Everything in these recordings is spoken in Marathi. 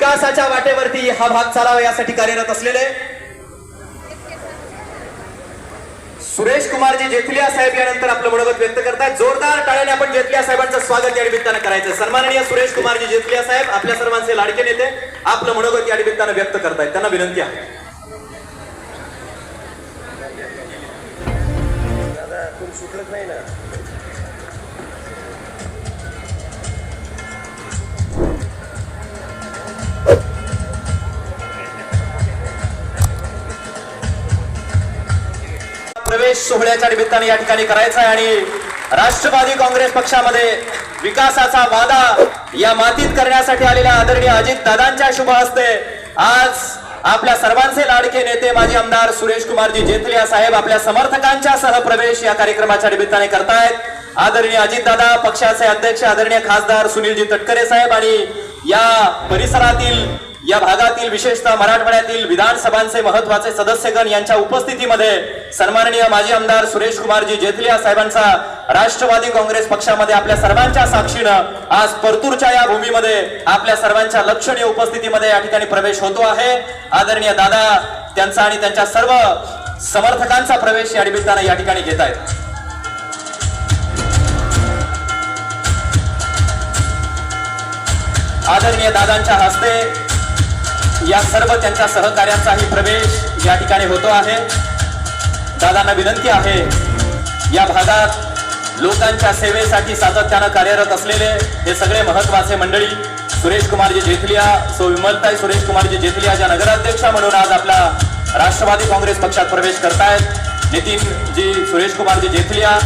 विकासाच्या वाटेवरती हा भाग चालावा यासाठी कार्यरत असलेले सुरेश कुमारजी जेथलिया साहेब यानंतर आपलं मनोगत व्यक्त करतात। जोरदार टाळ्याने आपण जेथलिया साहेबांचं स्वागत या निमित्तानं करायचं। सन्माननीय सुरेश कुमारजी जेथलिया साहेब आपल्या सर्वांचे लाडके नेते आपलं मनोगत या निमित्तानं व्यक्त करतायत, त्यांना विनंती आहे। सुटलंच नाही ना। प्रवेश सोहळ्याच्या निमित्ताने या ठिकाणी करायचा आहे आणि राष्ट्रवादी काँग्रेस पक्षामध्ये विकासाचा वादा या मातीत करण्यासाठी आलेल्या आदरणीय अजित दादांच्या शुभ हस्ते आज आपल्या सर्वांचे लाडके नेते माजी आमदार सुरेश कुमारजी जेथलिया साहेब आपल्या समर्थकांच्या सह प्रवेश या कार्यक्रमाच्या निमित्ताने करतायत। आदरणीय अजित दादा, पक्षाचे अध्यक्ष आदरणीय खासदार सुनीलजी तटकरे साहेब आणि या परिसरातील या भागातील विशेषतः मराठवाड्यातील विधानसभांचे महत्वाचे सदस्यगण यांच्या उपस्थितीमध्ये सन्माननीय माजी आमदार सुरेश कुमारजी जेथलिया साहेबांचा राष्ट्रवादी काँग्रेस पक्षामध्ये आपल्या सर्वांच्या साक्षीनं आज परतूरच्या या भूमीमध्ये आपल्या सर्वांच्या लक्षणीय उपस्थितीमध्ये या ठिकाणी प्रवेश होतो आहे। आदरणीय दादा त्यांचा आणि त्यांच्या सर्व समर्थकांचा प्रवेश या निमित्ताने या ठिकाणी घेत आहेत। आदरणीय दादांच्या हस्ते या सर्व त्यांच्या सहकार्यांचाही प्रवेश या ठिकाणी होतो आहे। दादांना विनंती आहे, या भागात लोकांच्या सेवेसाठी सातत्यानं कार्यरत असलेले हे सगळे महत्वाचे मंडळी सुरेश कुमारजी जेथलिया, सौ विमलताई सुरेश कुमारजी जेथलिया ज्या नगराध्यक्षा म्हणून आज आपला राष्ट्रवादी काँग्रेस पक्षात प्रवेश करतायत। नितीनजी सुरेश कुमारजी जेथलिया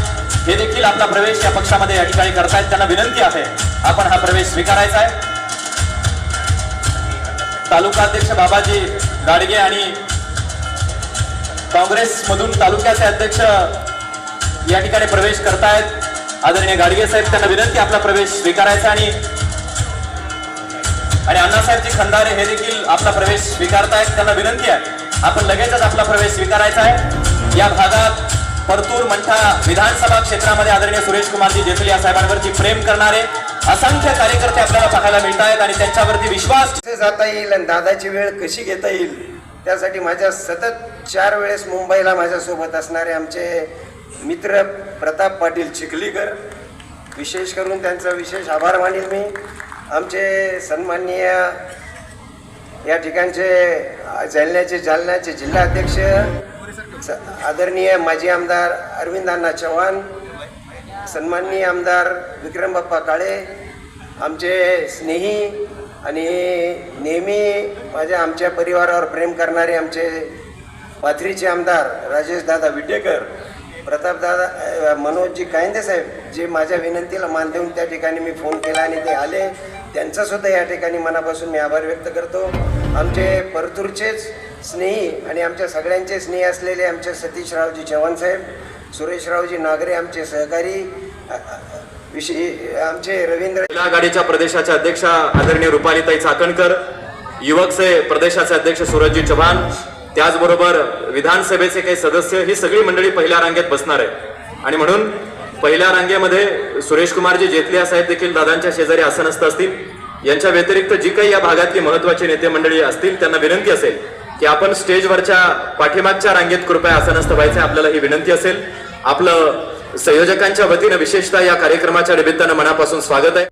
हे देखील आपला प्रवेश या पक्षामध्ये या ठिकाणी करतायत। त्यांना विनंती आहे आपण हा प्रवेश स्वीकारायचा आहे। तालुकाध्यक्ष बाबाजी गाडगे आणि काँग्रेस मधून तालुक्याचे अध्यक्ष या ठिकाणी प्रवेश करतायत। आदरणीय गाडगे साहेब त्यांना विनंती आपला प्रवेश स्वीकारायचा आणि अण्णासाहेबजी खंदारे हे देखील आपला प्रवेश स्वीकारतायत। त्यांना विनंती आहे आपण लगेचच आपला प्रवेश स्वीकारायचा आहे। या भागात परतूर मंठा विधानसभा क्षेत्रामध्ये आदरणीय सुरेश कुमारजी जेथलिया साहेबांवरती प्रेम करणारे असंख्य कार्यकर्ते आपल्याला पाहायला मिळत आहेत आणि त्यांच्यावरती विश्वास कसे जाता येईल आणि दादाची वेळ कशी घेता येईल त्यासाठी माझ्या सतत 4 वेळेस मुंबईला माझ्यासोबत असणारे आमचे मित्र प्रताप पाटील चिखलीकर, विशेष करून त्यांचा विशेष आभार मानेल मी। आमचे सन्माननीय या ठिकाणचे जालन्याचे जिल्हाध्यक्ष आदरणीय माजी आमदार अरविंदांना चव्हाण, सन्माननीय आमदार विक्रम बाप्पा काळे, आमचे स्नेही आणि नेहमी आमच्या परिवारावर प्रेम करणारे आमचे पाथरीचे आमदार राजेश दादा विटेकर, प्रताप दादा मनोजजी कायंदे साहेब जे माझ्या विनंतीला मान देऊन त्या ठिकाणी मी फोन केला आणि ते आले, त्यांचा सुद्धा या ठिकाणी मनापासून मी आभार व्यक्त करतो। आमचे परतूरचेच स्नेही आणि आमच्या सगळ्यांचे स्नेही असलेले आमचे सतीशरावजी चव्हाण साहेब, सुरेशरावजी नागरे आमचे सहकारी, आमचे रवींद्र आघाडीच्या प्रदेशाच्या अध्यक्षा आदरणीय रुपालीताई चाकणकर, युवकचे प्रदेशाचे अध्यक्ष सूरजजी चव्हाण, त्याचबरोबर विधानसभेचे काही सदस्य ही सगळी मंडळी पहिल्या रांगेत बसणार आहे आणि म्हणून पहिल्या रांगेमध्ये सुरेश कुमारजी जेथलिया साहेब देखील दादांच्या शेजारी आसनस्थ असतील। यांच्या व्यतिरिक्त जी काही या भागातली महत्वाची नेते मंडळी असतील त्यांना विनंती असेल की आपण स्टेजवरच्या पाठीमागच्या रांगेत कृपया आसनस्थ व्हायचे, आपल्याला ही विनंती असेल। आपलं संयोजकांच्या वतीनं विशेषतः या कार्यक्रमाच्या निमित्तानं मनापासून स्वागत आहे।